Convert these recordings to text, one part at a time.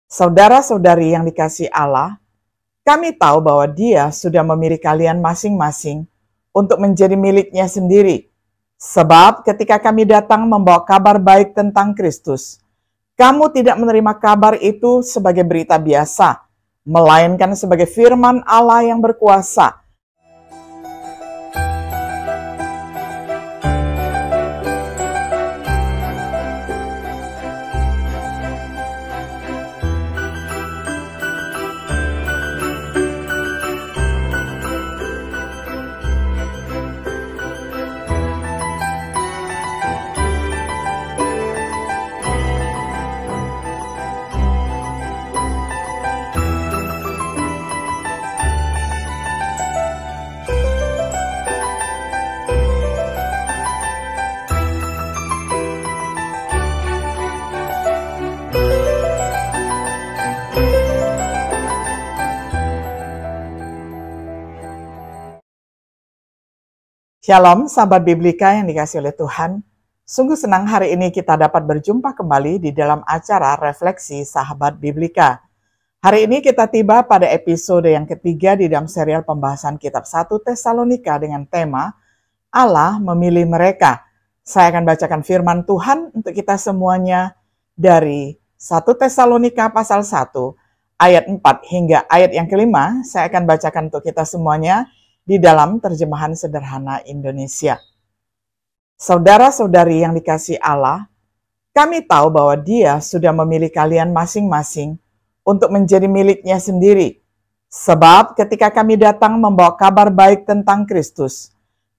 Saudara-saudari yang dikasihi Allah, kami tahu bahwa Dia sudah memilih kalian masing-masing untuk menjadi miliknya sendiri. Sebab ketika kami datang membawa kabar baik tentang Kristus, kamu tidak menerima kabar itu sebagai berita biasa, melainkan sebagai firman Allah yang berkuasa. Shalom sahabat Biblika yang dikasihi oleh Tuhan. Sungguh senang hari ini kita dapat berjumpa kembali di dalam acara Refleksi Sahabat Biblika. Hari ini kita tiba pada episode yang ketiga di dalam serial pembahasan kitab 1 Tesalonika dengan tema Allah memilih mereka. Saya akan bacakan firman Tuhan untuk kita semuanya dari 1 Tesalonika pasal 1 ayat 4 hingga ayat yang kelima. Saya akan bacakan untuk kita semuanya di dalam terjemahan sederhana Indonesia. Saudara-saudari yang dikasihi Allah, kami tahu bahwa Dia sudah memilih kalian masing-masing untuk menjadi miliknya sendiri. Sebab ketika kami datang membawa kabar baik tentang Kristus,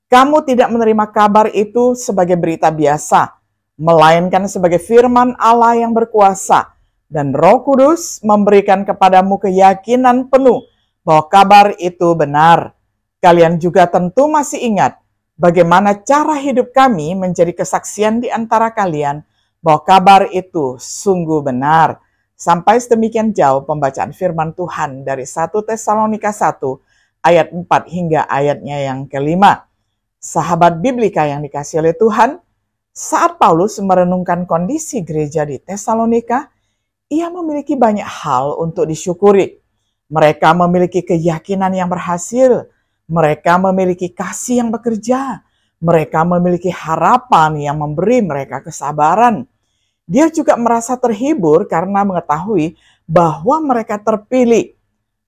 kamu tidak menerima kabar itu sebagai berita biasa, melainkan sebagai firman Allah yang berkuasa, dan Roh Kudus memberikan kepadamu keyakinan penuh bahwa kabar itu benar. Kalian juga tentu masih ingat bagaimana cara hidup kami menjadi kesaksian di antara kalian bahwa kabar itu sungguh benar. Sampai sedemikian jauh pembacaan firman Tuhan dari 1 Tesalonika 1 ayat 4 hingga ayatnya yang kelima. Sahabat Biblika yang dikasihi oleh Tuhan, saat Paulus merenungkan kondisi gereja di Tesalonika, ia memiliki banyak hal untuk disyukuri. Mereka memiliki keyakinan yang berhasil. Mereka memiliki kasih yang bekerja. Mereka memiliki harapan yang memberi mereka kesabaran. Dia juga merasa terhibur karena mengetahui bahwa mereka terpilih.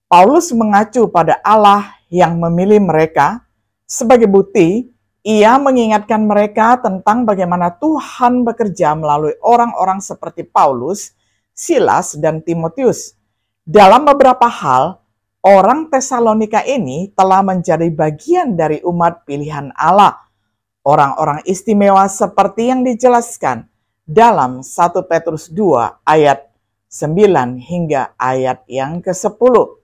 Paulus mengacu pada Allah yang memilih mereka. Sebagai bukti, ia mengingatkan mereka tentang bagaimana Tuhan bekerja melalui orang-orang seperti Paulus, Silas, dan Timotius. Dalam beberapa hal, orang Tesalonika ini telah menjadi bagian dari umat pilihan Allah. Orang-orang istimewa seperti yang dijelaskan dalam 1 Petrus 2 ayat 9 hingga ayat yang ke-10.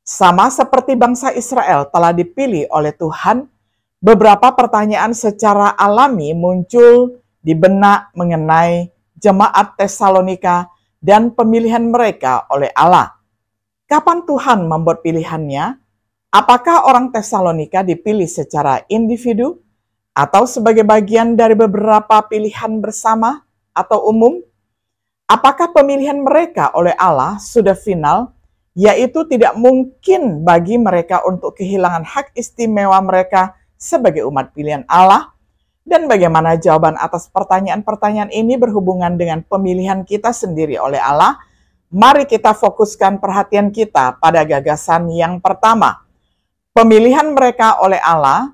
Sama seperti bangsa Israel telah dipilih oleh Tuhan, beberapa pertanyaan secara alami muncul di benak mengenai jemaat Tesalonika dan pemilihan mereka oleh Allah. Kapan Tuhan membuat pilihannya? Apakah orang Tesalonika dipilih secara individu atau sebagai bagian dari beberapa pilihan bersama atau umum? Apakah pemilihan mereka oleh Allah sudah final, yaitu tidak mungkin bagi mereka untuk kehilangan hak istimewa mereka sebagai umat pilihan Allah? Dan bagaimana jawaban atas pertanyaan-pertanyaan ini berhubungan dengan pemilihan kita sendiri oleh Allah? Mari kita fokuskan perhatian kita pada gagasan yang pertama. Pemilihan mereka oleh Allah,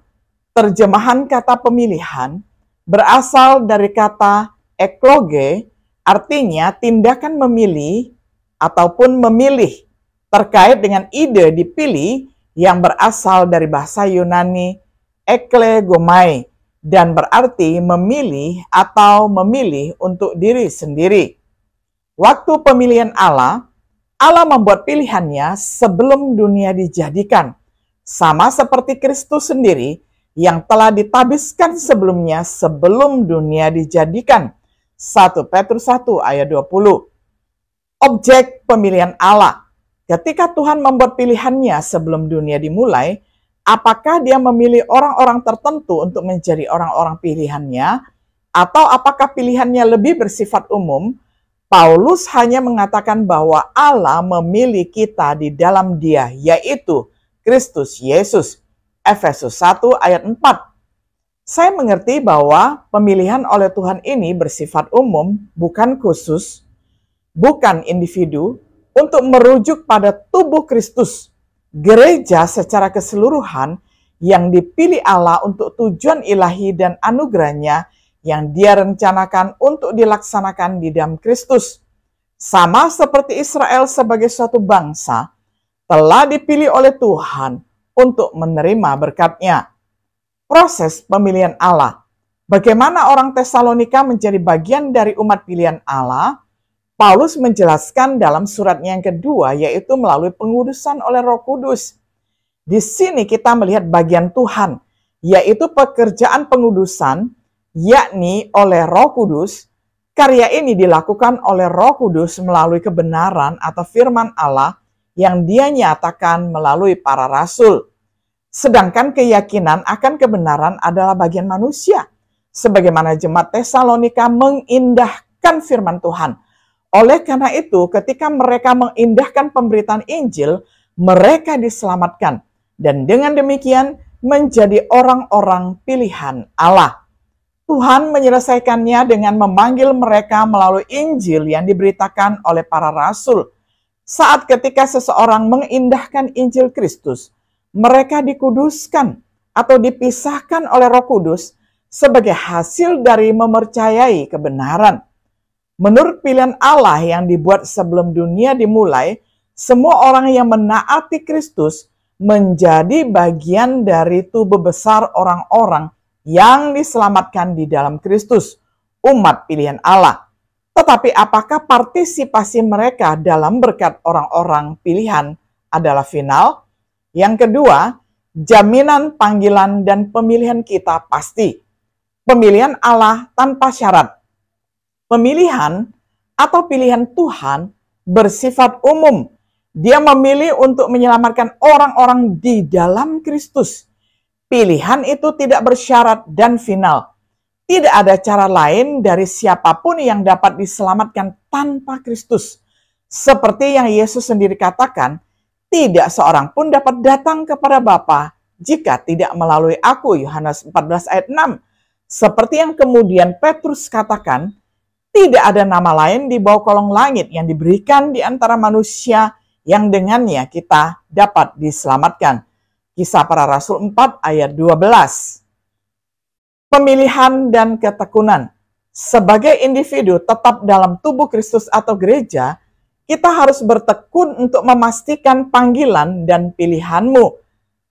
terjemahan kata pemilihan, berasal dari kata ekloge, artinya tindakan memilih ataupun memilih, terkait dengan ide dipilih yang berasal dari bahasa Yunani eklegomai, dan berarti memilih atau memilih untuk diri sendiri. Waktu pemilihan Allah, Allah membuat pilihannya sebelum dunia dijadikan. Sama seperti Kristus sendiri yang telah ditabiskan sebelumnya sebelum dunia dijadikan. 1 Petrus 1 ayat 20. Objek pemilihan Allah. Ketika Tuhan membuat pilihannya sebelum dunia dimulai, apakah dia memilih orang-orang tertentu untuk menjadi orang-orang pilihannya? Atau apakah pilihannya lebih bersifat umum? Paulus hanya mengatakan bahwa Allah memilih kita di dalam Dia, yaitu Kristus Yesus. Efesus 1 ayat 4. Saya mengerti bahwa pemilihan oleh Tuhan ini bersifat umum, bukan khusus, bukan individu, untuk merujuk pada tubuh Kristus, gereja secara keseluruhan yang dipilih Allah untuk tujuan ilahi dan anugerahnya yang Dia rencanakan untuk dilaksanakan di dalam Kristus. Sama seperti Israel sebagai suatu bangsa, telah dipilih oleh Tuhan untuk menerima berkat-Nya. Proses pemilihan Allah. Bagaimana orang Tesalonika menjadi bagian dari umat pilihan Allah? Paulus menjelaskan dalam suratnya yang kedua, yaitu melalui pengudusan oleh Roh Kudus. Di sini kita melihat bagian Tuhan, yaitu pekerjaan pengudusan, yakni oleh Roh Kudus. Karya ini dilakukan oleh Roh Kudus melalui kebenaran atau firman Allah yang Dia nyatakan melalui para rasul. Sedangkan keyakinan akan kebenaran adalah bagian manusia, sebagaimana jemaat Tesalonika mengindahkan firman Tuhan. Oleh karena itu, ketika mereka mengindahkan pemberitaan Injil, mereka diselamatkan. Dan dengan demikian menjadi orang-orang pilihan Allah. Tuhan menyelesaikannya dengan memanggil mereka melalui Injil yang diberitakan oleh para rasul. Saat ketika seseorang mengindahkan Injil Kristus, mereka dikuduskan atau dipisahkan oleh Roh Kudus sebagai hasil dari mempercayai kebenaran. Menurut pilihan Allah yang dibuat sebelum dunia dimulai, semua orang yang menaati Kristus menjadi bagian dari tubuh besar orang-orang yang diselamatkan di dalam Kristus, umat pilihan Allah. Tetapi apakah partisipasi mereka dalam berkat orang-orang pilihan adalah final? Yang kedua, jaminan panggilan dan pemilihan kita pasti. Pemilihan Allah tanpa syarat. Pemilihan atau pilihan Tuhan bersifat umum. Dia memilih untuk menyelamatkan orang-orang di dalam Kristus. Pilihan itu tidak bersyarat dan final. Tidak ada cara lain dari siapapun yang dapat diselamatkan tanpa Kristus. Seperti yang Yesus sendiri katakan, tidak seorang pun dapat datang kepada Bapa jika tidak melalui aku. Yohanes 14 ayat 6. Seperti yang kemudian Petrus katakan, tidak ada nama lain di bawah kolong langit yang diberikan di antara manusia yang dengannya kita dapat diselamatkan. Kisah Para Rasul 4 ayat 12. Pemilihan dan ketekunan. Sebagai individu tetap dalam tubuh Kristus atau gereja, kita harus bertekun untuk memastikan panggilan dan pilihanmu.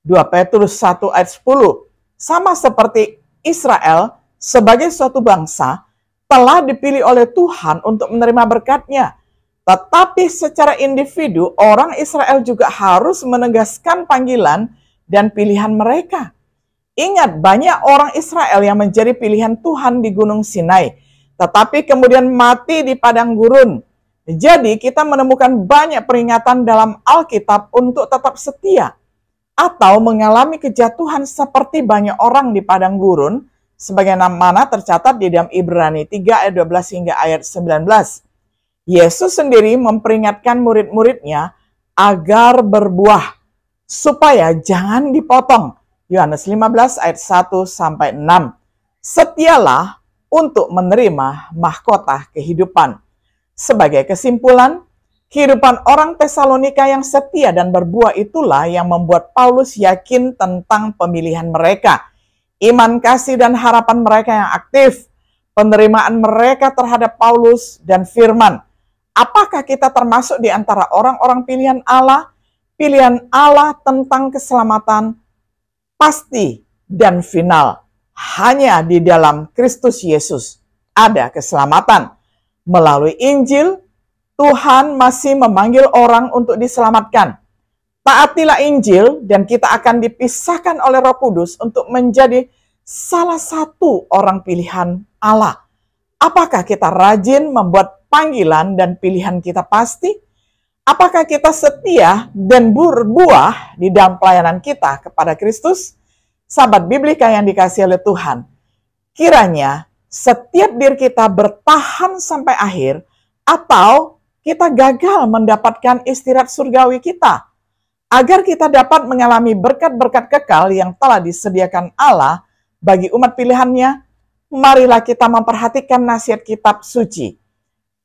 2 Petrus 1 ayat 10. Sama seperti Israel sebagai suatu bangsa, telah dipilih oleh Tuhan untuk menerima berkat-Nya. Tetapi secara individu, orang Israel juga harus menegaskan panggilan dan pilihan mereka. Ingat, banyak orang Israel yang menjadi pilihan Tuhan di Gunung Sinai, tetapi kemudian mati di padang gurun. Jadi kita menemukan banyak peringatan dalam Alkitab untuk tetap setia, atau mengalami kejatuhan seperti banyak orang di padang gurun, sebagaimana tercatat di dalam Ibrani 3 ayat 12 hingga ayat 19. Yesus sendiri memperingatkan murid-muridnya agar berbuah, supaya jangan dipotong. Yohanes 15 ayat 1 sampai 6. Setialah untuk menerima mahkota kehidupan. Sebagai kesimpulan, kehidupan orang Tesalonika yang setia dan berbuah itulah yang membuat Paulus yakin tentang pemilihan mereka. Iman, kasih, dan harapan mereka yang aktif, penerimaan mereka terhadap Paulus dan firman. Apakah kita termasuk di antara orang-orang pilihan Allah? Pilihan Allah tentang keselamatan pasti dan final. Hanya di dalam Kristus Yesus ada keselamatan. Melalui Injil, Tuhan masih memanggil orang untuk diselamatkan. Taatilah Injil dan kita akan dipisahkan oleh Roh Kudus untuk menjadi salah satu orang pilihan Allah. Apakah kita rajin membuat panggilan dan pilihan kita pasti? Apakah kita setia dan berbuah di dalam pelayanan kita kepada Kristus? Sahabat Biblika yang dikasihi oleh Tuhan, kiranya setiap diri kita bertahan sampai akhir atau kita gagal mendapatkan istirahat surgawi kita. Agar kita dapat mengalami berkat-berkat kekal yang telah disediakan Allah bagi umat pilihannya, marilah kita memperhatikan nasihat kitab suci.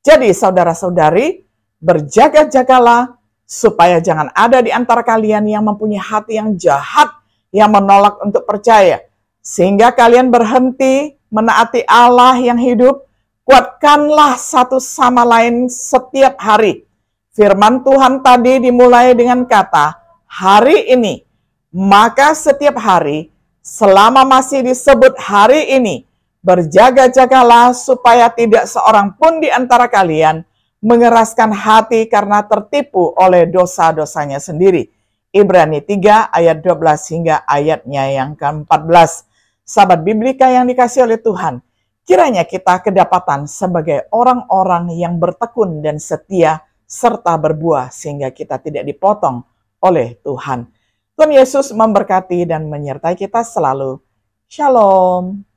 Jadi saudara-saudari, berjaga-jagalah supaya jangan ada di antara kalian yang mempunyai hati yang jahat, yang menolak untuk percaya, sehingga kalian berhenti menaati Allah yang hidup. Kuatkanlah satu sama lain setiap hari. Firman Tuhan tadi dimulai dengan kata, hari ini. Maka setiap hari, selama masih disebut hari ini, berjaga-jagalah supaya tidak seorang pun di antara kalian mengeraskan hati karena tertipu oleh dosa-dosanya sendiri. Ibrani 3 ayat 12 hingga ayatnya yang ke-14. Sahabat Biblika yang dikasihi oleh Tuhan, kiranya kita kedapatan sebagai orang-orang yang bertekun dan setia serta berbuah sehingga kita tidak dipotong oleh Tuhan. Tuhan Yesus memberkati dan menyertai kita selalu. Shalom.